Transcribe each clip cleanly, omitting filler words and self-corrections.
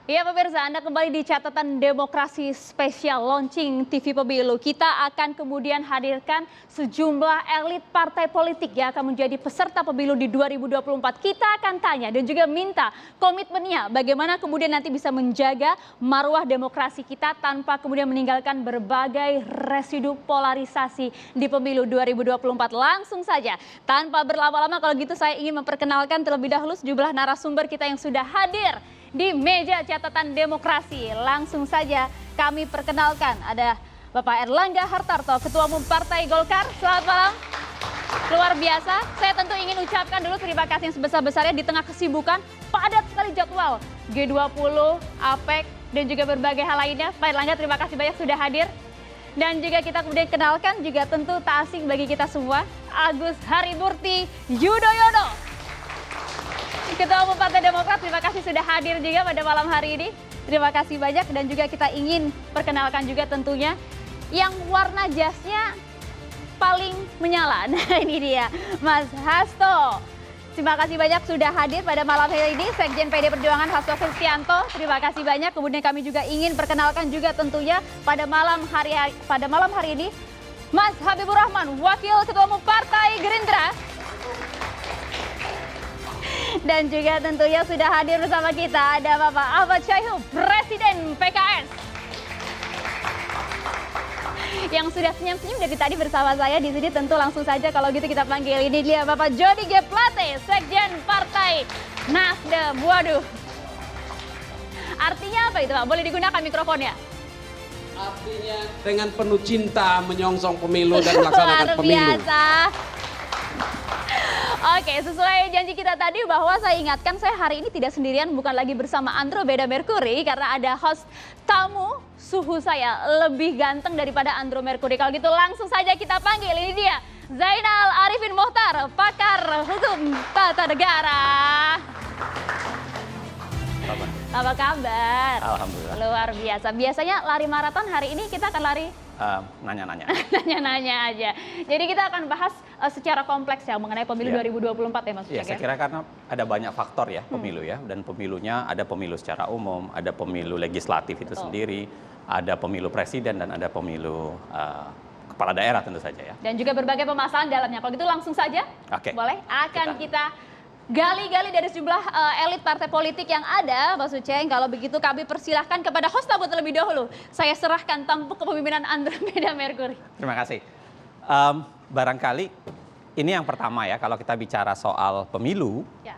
Ya pemirsa, Anda kembali di catatan demokrasi spesial launching TV Pemilu. Kita akan kemudian hadirkan sejumlah elit partai politik yang akan menjadi peserta pemilu di 2024. Kita akan tanya dan juga minta komitmennya bagaimana kemudian nanti bisa menjaga marwah demokrasi kita tanpa kemudian meninggalkan berbagai residu polarisasi di pemilu 2024. Langsung saja, tanpa berlama-lama kalau gitu saya ingin memperkenalkan terlebih dahulu sejumlah narasumber kita yang sudah hadir di meja catatan demokrasi. Langsung saja kami perkenalkan ada Bapak Erlangga Hartarto, Ketua Umum Partai Golkar. Selamat malam. Luar biasa, saya tentu ingin ucapkan dulu terima kasih yang sebesar-besarnya di tengah kesibukan, padat sekali jadwal G20, APEC, dan juga berbagai hal lainnya. Pak Erlangga, terima kasih banyak sudah hadir. Dan juga kita kemudian kenalkan juga tentu tak asing bagi kita semua, Agus Harimurti Yudhoyono, Ketua Umum Partai Demokrat. Terima kasih sudah hadir juga pada malam hari ini. Terima kasih banyak dan juga kita ingin perkenalkan juga tentunya yang warna jasnya paling menyala. Nah ini dia Mas Hasto. Terima kasih banyak sudah hadir pada malam hari ini. Sekjen PD Perjuangan Hasto Kristianto. Terima kasih banyak. Kemudian kami juga ingin perkenalkan juga tentunya pada malam hari ini Mas Habibur Rahman, Wakil Ketua Umum Partai Gerindra. Dan juga tentunya sudah hadir bersama kita ada Bapak Ahmad Syaihu, Presiden PKS. Yang sudah senyum-senyum dari tadi bersama saya di sini, tentu langsung saja kalau gitu kita panggil. Ini dia Bapak Jody G. Plate, Sekjen Partai Nasdem. Waduh. Artinya apa itu Pak? Boleh digunakan mikrofonnya? Artinya dengan penuh cinta menyongsong pemilu dan melaksanakan pemilu. Luar biasa. Oke, sesuai janji kita tadi bahwa saya ingatkan saya hari ini tidak sendirian, bukan lagi bersama Andromeda Mercury karena ada host tamu suhu saya lebih ganteng daripada Andro Mercury. Kalau gitu langsung saja kita panggil, ini dia Zainal Arifin Mohtar, pakar hukum tata negara. Apa kabar? Alhamdulillah. Luar biasa. Biasanya lari maraton, hari ini kita akan lari nanya-nanya. Nanya-nanya aja. Jadi kita akan bahas secara kompleks ya mengenai pemilu 2024 ya Mas. Iya, saya kira karena ada banyak faktor ya pemilu ya, dan pemilunya ada pemilu secara umum, ada pemilu legislatif itu sendiri, ada pemilu presiden dan ada pemilu kepala daerah tentu saja ya. Dan juga berbagai permasalahan dalamnya. Kalau gitu langsung saja, Oke. boleh? Akan kita gali-gali dari sejumlah elit partai politik yang ada, Mas Uceng. Kalau begitu kami persilahkan kepada host tamu terlebih dahulu. Saya serahkan tampuk kepemimpinan Andromeda Mercury. Terima kasih. Barangkali ini yang pertama ya, kalau kita bicara soal pemilu, Ya.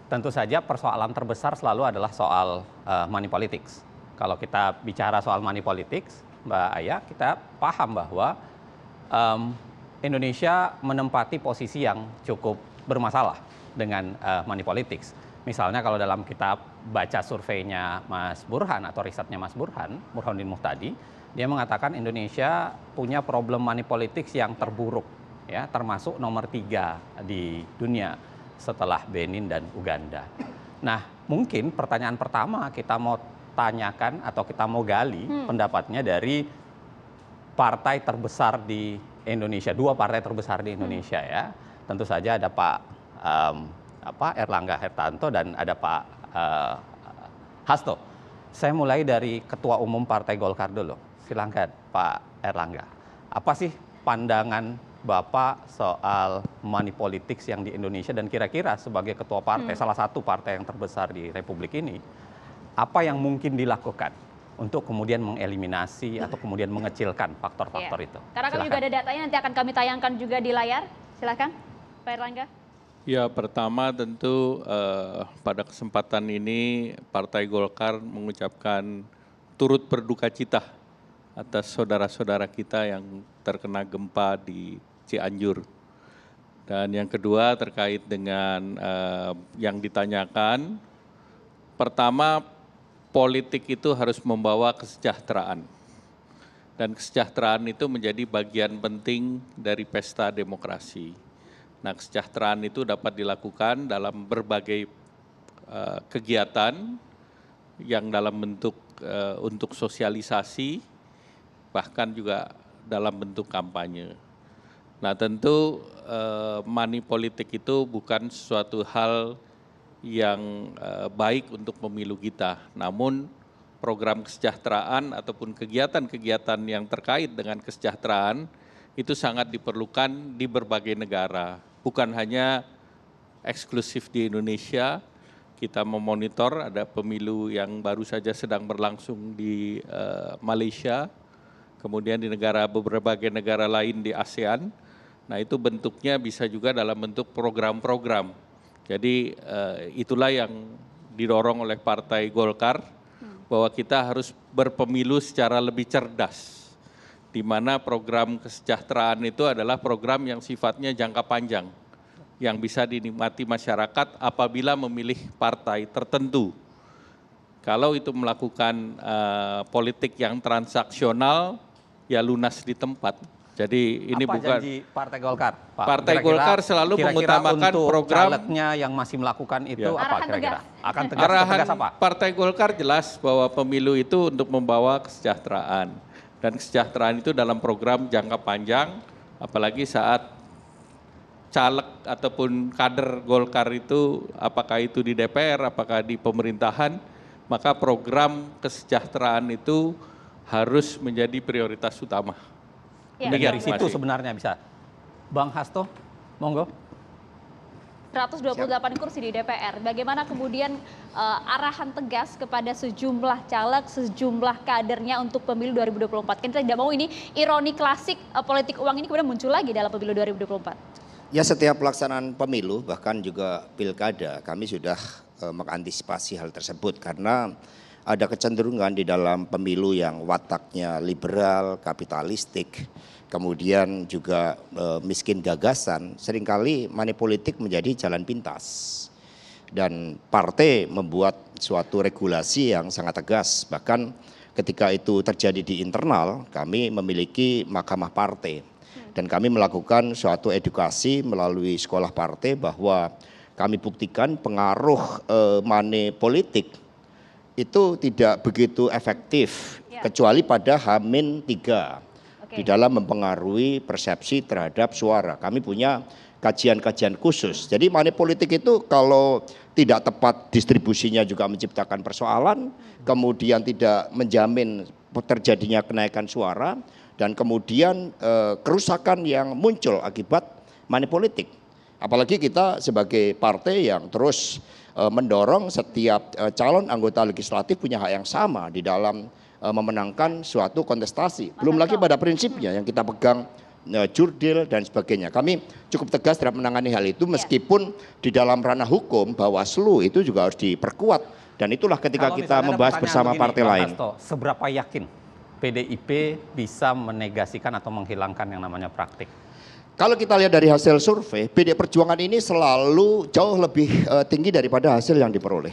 tentu saja persoalan terbesar selalu adalah soal money politics. Kalau kita bicara soal money politics, Mbak Aya, kita paham bahwa Indonesia menempati posisi yang cukup bermasalah dengan money politics. Misalnya kalau dalam kita baca surveinya Mas Burhan atau risetnya Mas Burhan, Burhanuddin Muhtadi, dia mengatakan Indonesia punya problem money politics yang terburuk, ya, termasuk nomor 3 di dunia setelah Benin dan Uganda. Nah, mungkin pertanyaan pertama kita mau tanyakan atau kita mau gali pendapatnya dari partai terbesar di Indonesia, 2 partai terbesar di Indonesia ya. Tentu saja ada Pak Erlangga Hartarto dan ada Pak Hasto. Saya mulai dari Ketua Umum Partai Golkar dulu. Silakan Pak Erlangga. Apa sih pandangan Bapak soal money politics yang di Indonesia, dan kira-kira sebagai ketua partai, salah satu partai yang terbesar di Republik ini, apa yang mungkin dilakukan untuk kemudian mengeliminasi atau kemudian mengecilkan faktor-faktor itu? Karena kami juga ada datanya, nanti akan kami tayangkan juga di layar. Silakan Pak Erlangga. Ya, pertama tentu pada kesempatan ini Partai Golkar mengucapkan turut berduka cita atas saudara-saudara kita yang terkena gempa di Cianjur. Dan yang kedua terkait dengan yang ditanyakan, pertama politik itu harus membawa kesejahteraan. Dan kesejahteraan itu menjadi bagian penting dari pesta demokrasi. Nah, kesejahteraan itu dapat dilakukan dalam berbagai kegiatan yang dalam bentuk untuk sosialisasi, bahkan juga dalam bentuk kampanye. Nah, tentu money politik itu bukan sesuatu hal yang baik untuk pemilu kita. Namun program kesejahteraan ataupun kegiatan-kegiatan yang terkait dengan kesejahteraan itu sangat diperlukan di berbagai negara. Bukan hanya eksklusif di Indonesia, kita memonitor ada pemilu yang baru saja sedang berlangsung di Malaysia, kemudian di berbagai negara lain di ASEAN. Nah itu bentuknya bisa juga dalam bentuk program-program. Jadi itulah yang didorong oleh Partai Golkar, bahwa kita harus berpemilu secara lebih cerdas, di mana program kesejahteraan itu adalah program yang sifatnya jangka panjang, yang bisa dinikmati masyarakat apabila memilih partai tertentu. Kalau itu melakukan politik yang transaksional, ya lunas di tempat. Jadi ini apa bukan janji Partai Golkar, Pak? Partai Golkar selalu mengutamakan untuk program calegnya yang masih melakukan itu Ya. apa Arahan kira-kira? tegas. Akan tegas, arahan tegas apa? Partai Golkar jelas bahwa pemilu itu untuk membawa kesejahteraan. Dan kesejahteraan itu dalam program jangka panjang, apalagi saat caleg ataupun kader Golkar itu, apakah itu di DPR, apakah di pemerintahan, maka program kesejahteraan itu harus menjadi prioritas utama. Ya, Dari Demikian, situ Mas. sebenarnya bisa. Bang Hasto, monggo. 128 kursi di DPR. Bagaimana kemudian arahan tegas kepada sejumlah caleg, sejumlah kadernya untuk pemilu 2024? Kita tidak mau ini ironi klasik politik uang ini kemudian muncul lagi dalam pemilu 2024. Ya, setiap pelaksanaan pemilu bahkan juga pilkada kami sudah mengantisipasi hal tersebut karena ada kecenderungan di dalam pemilu yang wataknya liberal, kapitalistik, kemudian juga miskin gagasan, seringkali money politik menjadi jalan pintas. Dan partai membuat suatu regulasi yang sangat tegas, bahkan ketika itu terjadi di internal, kami memiliki mahkamah partai. Dan kami melakukan suatu edukasi melalui sekolah partai bahwa kami buktikan pengaruh money politik itu tidak begitu efektif kecuali pada H-3 di dalam mempengaruhi persepsi terhadap suara. Kami punya kajian-kajian khusus. Jadi money politik itu kalau tidak tepat distribusinya juga menciptakan persoalan, kemudian tidak menjamin terjadinya kenaikan suara, dan kemudian kerusakan yang muncul akibat money politik. Apalagi kita sebagai partai yang terus mendorong setiap calon anggota legislatif punya hak yang sama di dalam memenangkan suatu kontestasi. Belum lagi pada prinsipnya yang kita pegang, jurdil dan sebagainya. Kami cukup tegas dalam menangani hal itu meskipun di dalam ranah hukum Bawaslu itu juga harus diperkuat. Dan itulah ketika Kalau kita misalnya ada membahas pertanyaan bersama begini, partai Bang lain. Hasto, seberapa yakin PDIP bisa menegasikan atau menghilangkan yang namanya praktik? Kalau kita lihat dari hasil survei, PDI Perjuangan ini selalu jauh lebih tinggi daripada hasil yang diperoleh.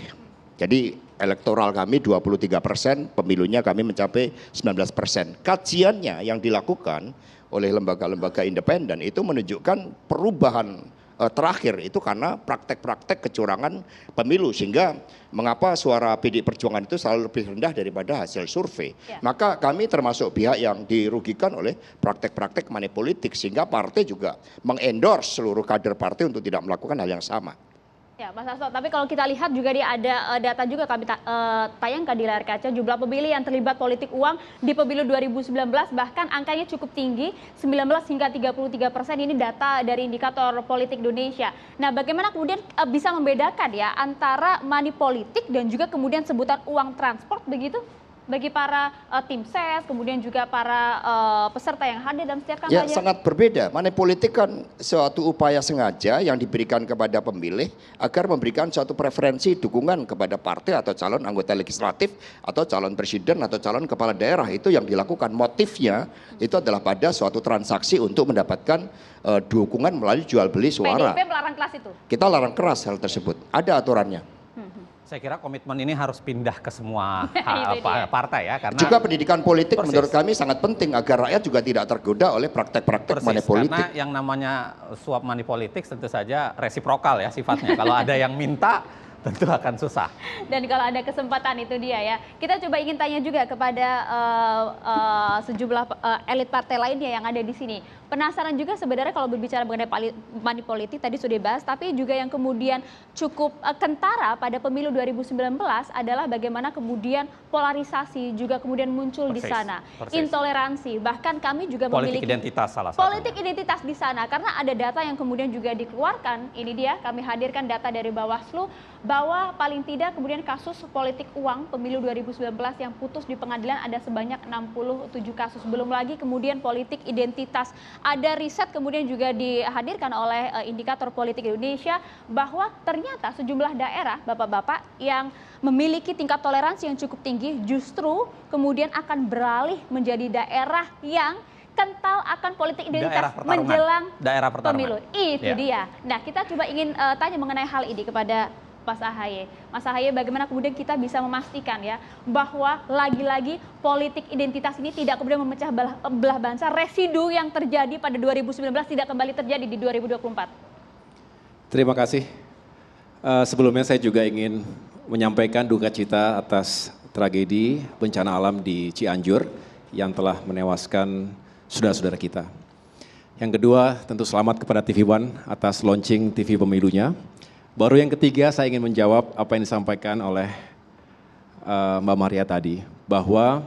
Jadi elektoral kami 23%, pemilunya kami mencapai 19%. Kajiannya yang dilakukan oleh lembaga-lembaga independen itu menunjukkan perubahan terakhir itu karena praktek-praktek kecurangan pemilu, sehingga mengapa suara PDI Perjuangan itu selalu lebih rendah daripada hasil survei. Maka kami termasuk pihak yang dirugikan oleh praktek-praktek money politik, sehingga partai juga mengendorse seluruh kader partai untuk tidak melakukan hal yang sama. Ya, Mas Hasto, tapi kalau kita lihat juga ada data juga kami tayangkan di layar kaca, jumlah pemilih yang terlibat politik uang di pemilu 2019 bahkan angkanya cukup tinggi, 19 hingga 33%, ini data dari indikator politik Indonesia. Nah, bagaimana kemudian bisa membedakan ya antara money politik dan juga kemudian sebutan uang transport begitu? Bagi para tim ses, kemudian juga para peserta yang hadir dalam setiap kampanye? Ya, sangat berbeda. Money politik kan suatu upaya sengaja yang diberikan kepada pemilih agar memberikan suatu preferensi dukungan kepada partai atau calon anggota legislatif atau calon presiden atau calon kepala daerah. Itu yang dilakukan. Motifnya itu adalah pada suatu transaksi untuk mendapatkan dukungan melalui jual beli suara. PDIP melarang keras itu? Kita larang keras hal tersebut. Ada aturannya. Saya kira komitmen ini harus pindah ke semua Itu dia. partai ya, karena Juga pendidikan politik Persis. menurut kami sangat penting agar rakyat juga tidak tergoda oleh praktek-praktek persis, money politik. karena yang namanya suap money politik tentu saja resiprokal ya sifatnya. Kalau ada yang minta tentu akan susah. Dan kalau ada kesempatan itu dia ya. Kita coba ingin tanya juga kepada sejumlah elit partai lainnya yang ada di sini. penasaran juga sebenarnya kalau berbicara mengenai money politik tadi sudah dibahas, tapi juga yang kemudian cukup kentara pada pemilu 2019 adalah bagaimana kemudian polarisasi juga kemudian muncul di sana, intoleransi, bahkan kami juga memiliki politik identitas salah satunya. politik identitas di sana karena ada data yang kemudian juga dikeluarkan. Ini dia kami hadirkan data dari Bawaslu bahwa paling tidak kemudian kasus politik uang pemilu 2019 yang putus di pengadilan ada sebanyak 67 kasus. Belum lagi kemudian politik identitas. Ada riset kemudian juga dihadirkan oleh Indikator Politik Indonesia bahwa ternyata sejumlah daerah bapak-bapak yang memiliki tingkat toleransi yang cukup tinggi justru kemudian akan beralih menjadi daerah yang kental akan politik identitas menjelang pemilu. Itu dia. Nah, kita coba ingin tanya mengenai hal ini kepada Mas Ahaye. Mas Ahaye, bagaimana kemudian kita bisa memastikan ya bahwa lagi-lagi politik identitas ini tidak kemudian memecah belah bangsa, residu yang terjadi pada 2019 tidak kembali terjadi di 2024. Terima kasih. Sebelumnya saya juga ingin menyampaikan duka cita atas tragedi bencana alam di Cianjur yang telah menewaskan saudara-saudara kita. Yang kedua, tentu selamat kepada TV One atas launching TV pemilunya. Baru yang ketiga, saya ingin menjawab apa yang disampaikan oleh Mbak Maria tadi, bahwa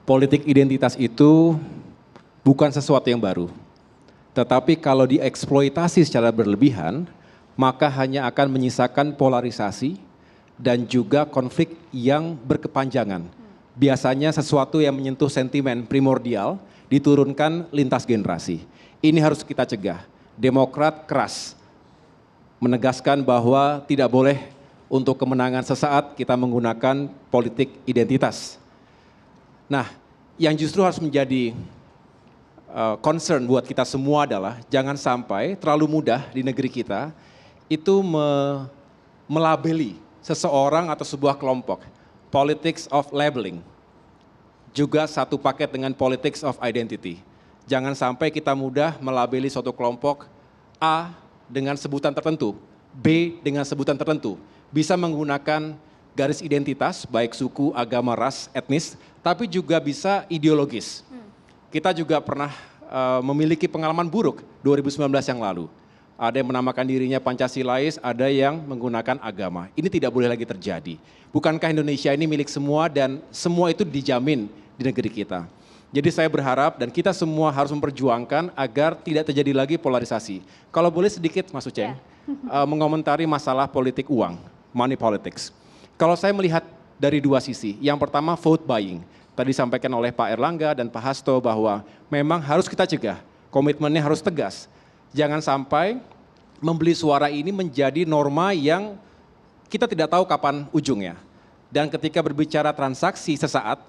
politik identitas itu bukan sesuatu yang baru. Tetapi kalau dieksploitasi secara berlebihan, maka hanya akan menyisakan polarisasi dan juga konflik yang berkepanjangan. Biasanya sesuatu yang menyentuh sentimen primordial diturunkan lintas generasi. Ini harus kita cegah. Demokrat keras menegaskan bahwa tidak boleh untuk kemenangan sesaat kita menggunakan politik identitas. Nah, yang justru harus menjadi concern buat kita semua adalah jangan sampai terlalu mudah di negeri kita itu melabeli seseorang atau sebuah kelompok. Politics of labeling. Juga satu paket dengan politics of identity. Jangan sampai kita mudah melabeli suatu kelompok A dengan sebutan tertentu, B dengan sebutan tertentu. Bisa menggunakan garis identitas, baik suku, agama, ras, etnis, tapi juga bisa ideologis. Kita juga pernah memiliki pengalaman buruk 2019 yang lalu. Ada yang menamakan dirinya Pancasilais, ada yang menggunakan agama. Ini tidak boleh lagi terjadi. Bukankah Indonesia ini milik semua dan semua itu dijamin di negeri kita. Jadi saya berharap dan kita semua harus memperjuangkan agar tidak terjadi lagi polarisasi. Kalau boleh sedikit Mas Uceng, mengomentari masalah politik uang, money politics. Kalau saya melihat dari dua sisi, yang pertama vote buying. Tadi disampaikan oleh Pak Erlangga dan Pak Hasto bahwa memang harus kita cegah, komitmennya harus tegas. Jangan sampai membeli suara ini menjadi norma yang kita tidak tahu kapan ujungnya. Dan ketika berbicara transaksi sesaat,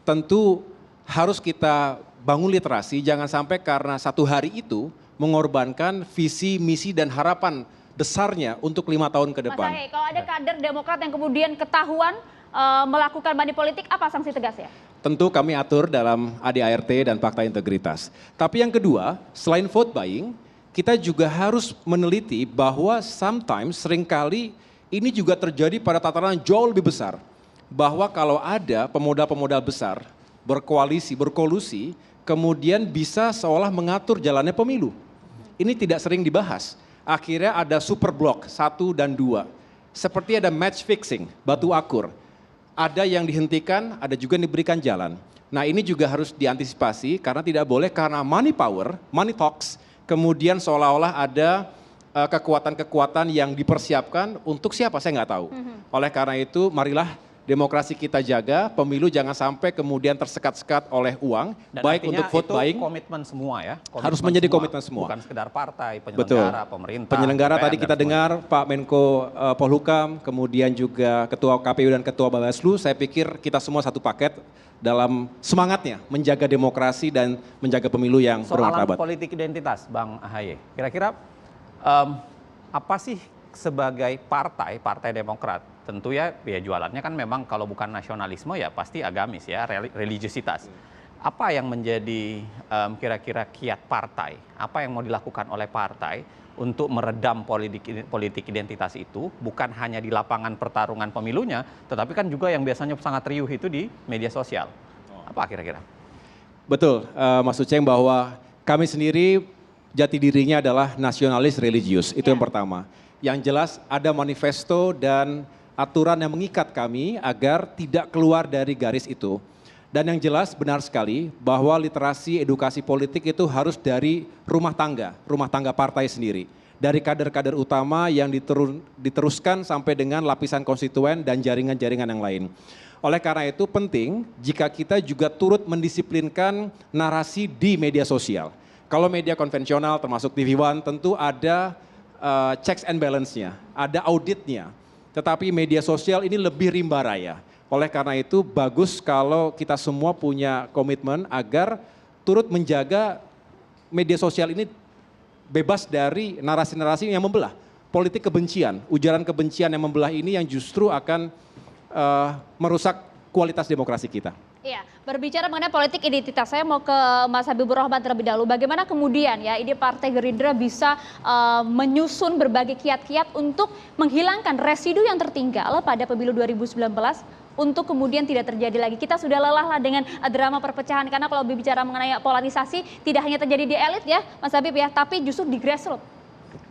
tentu harus kita bangun literasi, jangan sampai karena satu hari itu mengorbankan visi, misi, dan harapan besarnya untuk 5 tahun ke depan. Mas Ahaye, kalau ada kader Demokrat yang kemudian ketahuan melakukan money politik, apa sanksi tegasnya? Tentu kami atur dalam ADART dan Fakta Integritas. Tapi yang kedua, selain vote buying, kita juga harus meneliti bahwa sometimes seringkali ini juga terjadi pada tataran jauh lebih besar. Bahwa kalau ada pemodal-pemodal besar berkoalisi, berkolusi, kemudian bisa seolah mengatur jalannya pemilu. Ini tidak sering dibahas. Akhirnya ada super blok 1 dan 2. Seperti ada match fixing, batu akur. Ada yang dihentikan, ada juga yang diberikan jalan. Nah ini juga harus diantisipasi karena tidak boleh karena money power, money talks, kemudian seolah-olah ada kekuatan-kekuatan yang dipersiapkan untuk siapa saya nggak tahu. Oleh karena itu marilah demokrasi kita jaga, pemilu jangan sampai kemudian tersekat-sekat oleh uang, dan baik untuk vote buying. Komitmen semua ya. Harus menjadi komitmen semua. Bukan sekedar partai, penyelenggara, pemerintah. Penyelenggara DPR, tadi kita dengar Pak Menko Polhukam, kemudian juga Ketua KPU dan Ketua Bawaslu, saya pikir kita semua satu paket dalam semangatnya menjaga demokrasi dan menjaga pemilu yang bermartabat. Soalan politik identitas, Bang Ahaye. Kira-kira apa sih sebagai partai Demokrat, tentu ya jualannya kan memang kalau bukan nasionalisme ya pasti agamis ya, religiositas. Apa yang menjadi kira-kira kiat partai, apa yang mau dilakukan oleh partai untuk meredam politik identitas itu, bukan hanya di lapangan pertarungan pemilunya, tetapi kan juga yang biasanya sangat riuh itu di media sosial. Apa kira-kira? Betul, Mas Uceng, bahwa kami sendiri jati dirinya adalah nasionalis religius, itu Ya. yang pertama. Yang jelas ada manifesto dan aturan yang mengikat kami agar tidak keluar dari garis itu. Dan yang jelas benar sekali bahwa literasi edukasi politik itu harus dari rumah tangga partai sendiri. Dari kader-kader utama yang diteruskan sampai dengan lapisan konstituen dan jaringan-jaringan yang lain. Oleh karena itu penting jika kita juga turut mendisiplinkan narasi di media sosial. Kalau media konvensional termasuk TV One tentu ada checks and balance-nya, ada auditnya. Tetapi media sosial ini lebih rimba raya. Oleh karena itu bagus kalau kita semua punya komitmen agar turut menjaga media sosial ini bebas dari narasi-narasi yang membelah. Politik kebencian, ujaran kebencian yang membelah ini yang justru akan merusak kualitas demokrasi kita. Iya, berbicara mengenai politik identitas, saya mau ke Mas Habibur Rahman terlebih dahulu. Bagaimana kemudian ya ide Partai Gerindra bisa menyusun berbagai kiat-kiat untuk menghilangkan residu yang tertinggal pada pemilu 2019 untuk kemudian tidak terjadi lagi. Kita sudah lelah lah dengan drama perpecahan karena kalau berbicara mengenai polarisasi tidak hanya terjadi di elit ya, Mas Habib ya, tapi justru di grassroots.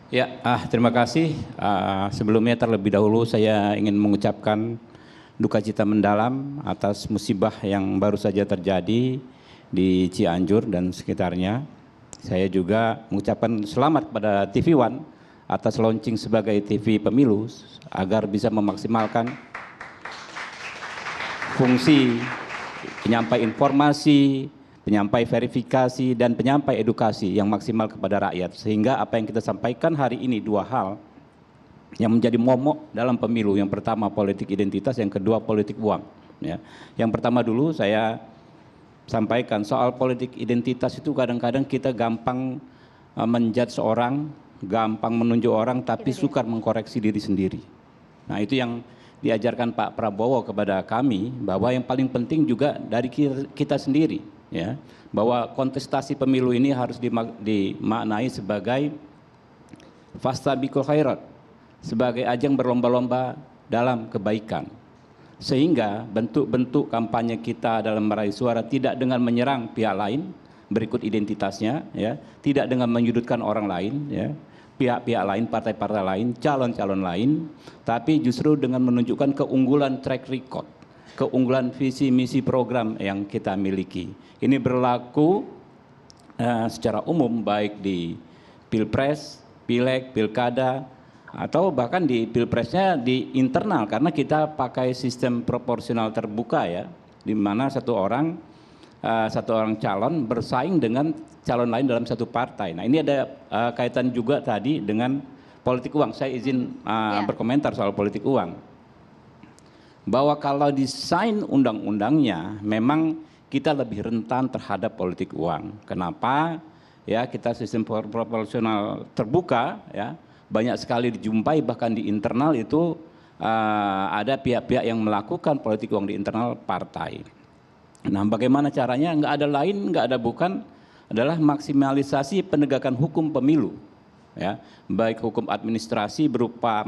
Ya, terima kasih. Sebelumnya terlebih dahulu saya ingin mengucapkan duka cita mendalam atas musibah yang baru saja terjadi di Cianjur dan sekitarnya. Saya juga mengucapkan selamat kepada TV One atas launching sebagai TV pemilu agar bisa memaksimalkan fungsi penyampai informasi, penyampai verifikasi, dan penyampai edukasi yang maksimal kepada rakyat. Sehingga apa yang kita sampaikan hari ini dua hal yang menjadi momok dalam pemilu. Yang pertama politik identitas, yang kedua politik uang. Ya. Yang pertama dulu saya sampaikan soal politik identitas itu kadang-kadang kita gampang menjudge seorang, gampang menunjuk orang, tapi sukar mengkoreksi diri sendiri. Nah itu yang diajarkan Pak Prabowo kepada kami, bahwa yang paling penting juga dari kita sendiri, ya, bahwa kontestasi pemilu ini harus dimaknai sebagai fastabiqul khairat, sebagai ajang berlomba-lomba dalam kebaikan. Sehingga bentuk-bentuk kampanye kita dalam meraih suara tidak dengan menyerang pihak lain berikut identitasnya, ya, tidak dengan menyudutkan orang lain, ya, pihak-pihak lain, partai-partai lain, calon-calon lain, tapi justru dengan menunjukkan keunggulan track record, keunggulan visi misi program yang kita miliki. Ini berlaku secara umum baik di Pilpres, Pileg, Pilkada, atau bahkan di Pilpresnya di internal, karena kita pakai sistem proporsional terbuka, ya, di mana satu orang calon bersaing dengan calon lain dalam satu partai. Nah ini ada kaitan juga tadi dengan politik uang. Saya izin berkomentar soal politik uang. Bahwa kalau desain undang-undangnya memang kita lebih rentan terhadap politik uang. Kenapa? Ya, kita sistem proporsional terbuka, ya, banyak sekali dijumpai bahkan di internal itu ada pihak-pihak yang melakukan politik uang di internal partai. Nah bagaimana caranya? Nggak ada lain, nggak ada bukan, adalah maksimalisasi penegakan hukum pemilu, ya, baik hukum administrasi berupa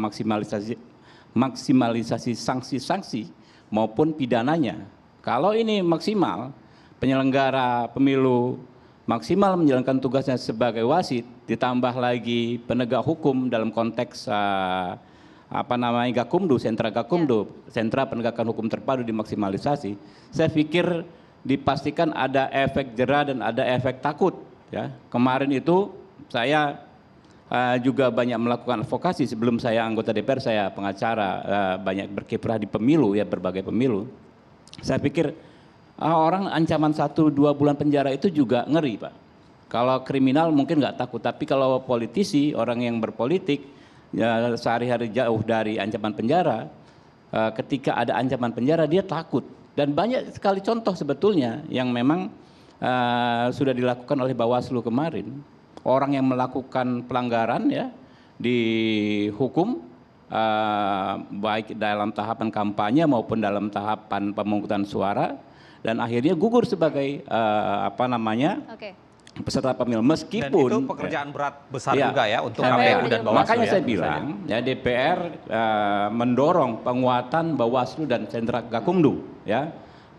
maksimalisasi sanksi-sanksi maupun pidananya. Kalau ini maksimal, penyelenggara pemilu maksimal menjalankan tugasnya sebagai wasit, ditambah lagi penegak hukum dalam konteks Gakumdu, sentra Gakumdu, sentra penegakan hukum terpadu dimaksimalisasi. Saya pikir dipastikan ada efek jera dan ada efek takut. Ya, kemarin itu saya juga banyak melakukan advokasi. Sebelum saya anggota DPR, saya pengacara, banyak berkiprah di pemilu, ya, berbagai pemilu. Saya pikir orang ancaman 1-2 bulan penjara itu juga ngeri, Pak. Kalau kriminal mungkin nggak takut, tapi kalau politisi, orang yang berpolitik, ya, sehari-hari jauh dari ancaman penjara, ketika ada ancaman penjara dia takut. Dan banyak sekali contoh sebetulnya yang memang sudah dilakukan oleh Bawaslu kemarin. Orang yang melakukan pelanggaran, ya, dihukum baik dalam tahapan kampanye maupun dalam tahapan pemungutan suara, dan akhirnya gugur sebagai peserta pemilu, meskipun dan itu pekerjaan berat besar ya, juga ya untuk KPU dan Bawaslu. Makanya ya, saya bilang ya DPR mendorong penguatan Bawaslu dan sentra Gakumdu, ya,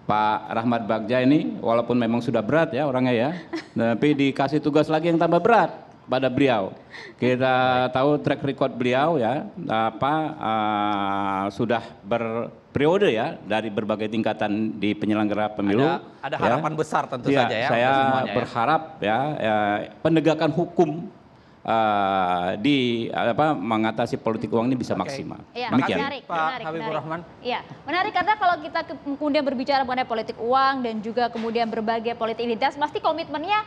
Pak Rahmat Bagja ini walaupun memang sudah berat ya orangnya ya, tapi dikasih tugas lagi yang tambah berat pada beliau. Kita tahu track record beliau ya, sudah berperiode ya dari berbagai tingkatan di penyelenggara pemilu. Ada harapan besar tentu Ya, saja ya. saya untuk semuanya ya. berharap ya, penegakan hukum mengatasi politik uang ini bisa maksimal. Iya, Demikian. menarik, Pak menarik, Habibur menarik. Rahman. Iya, menarik karena kalau kita kemudian berbicara mengenai politik uang dan juga kemudian berbagai politik identitas, pasti komitmennya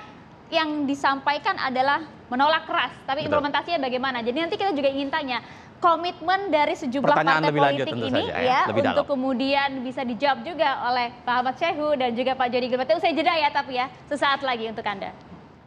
yang disampaikan adalah menolak keras, tapi Betul. implementasinya bagaimana? Jadi nanti kita juga ingin tanya komitmen dari sejumlah Pertanyaan partai lebih lanjut politik tentu ini saja ya, ya lebih untuk dalam. kemudian bisa dijawab juga oleh Pak Ahmad Syaihu dan juga Pak Jody Gilbert. Usai jeda ya, tapi ya sesaat lagi untuk Anda.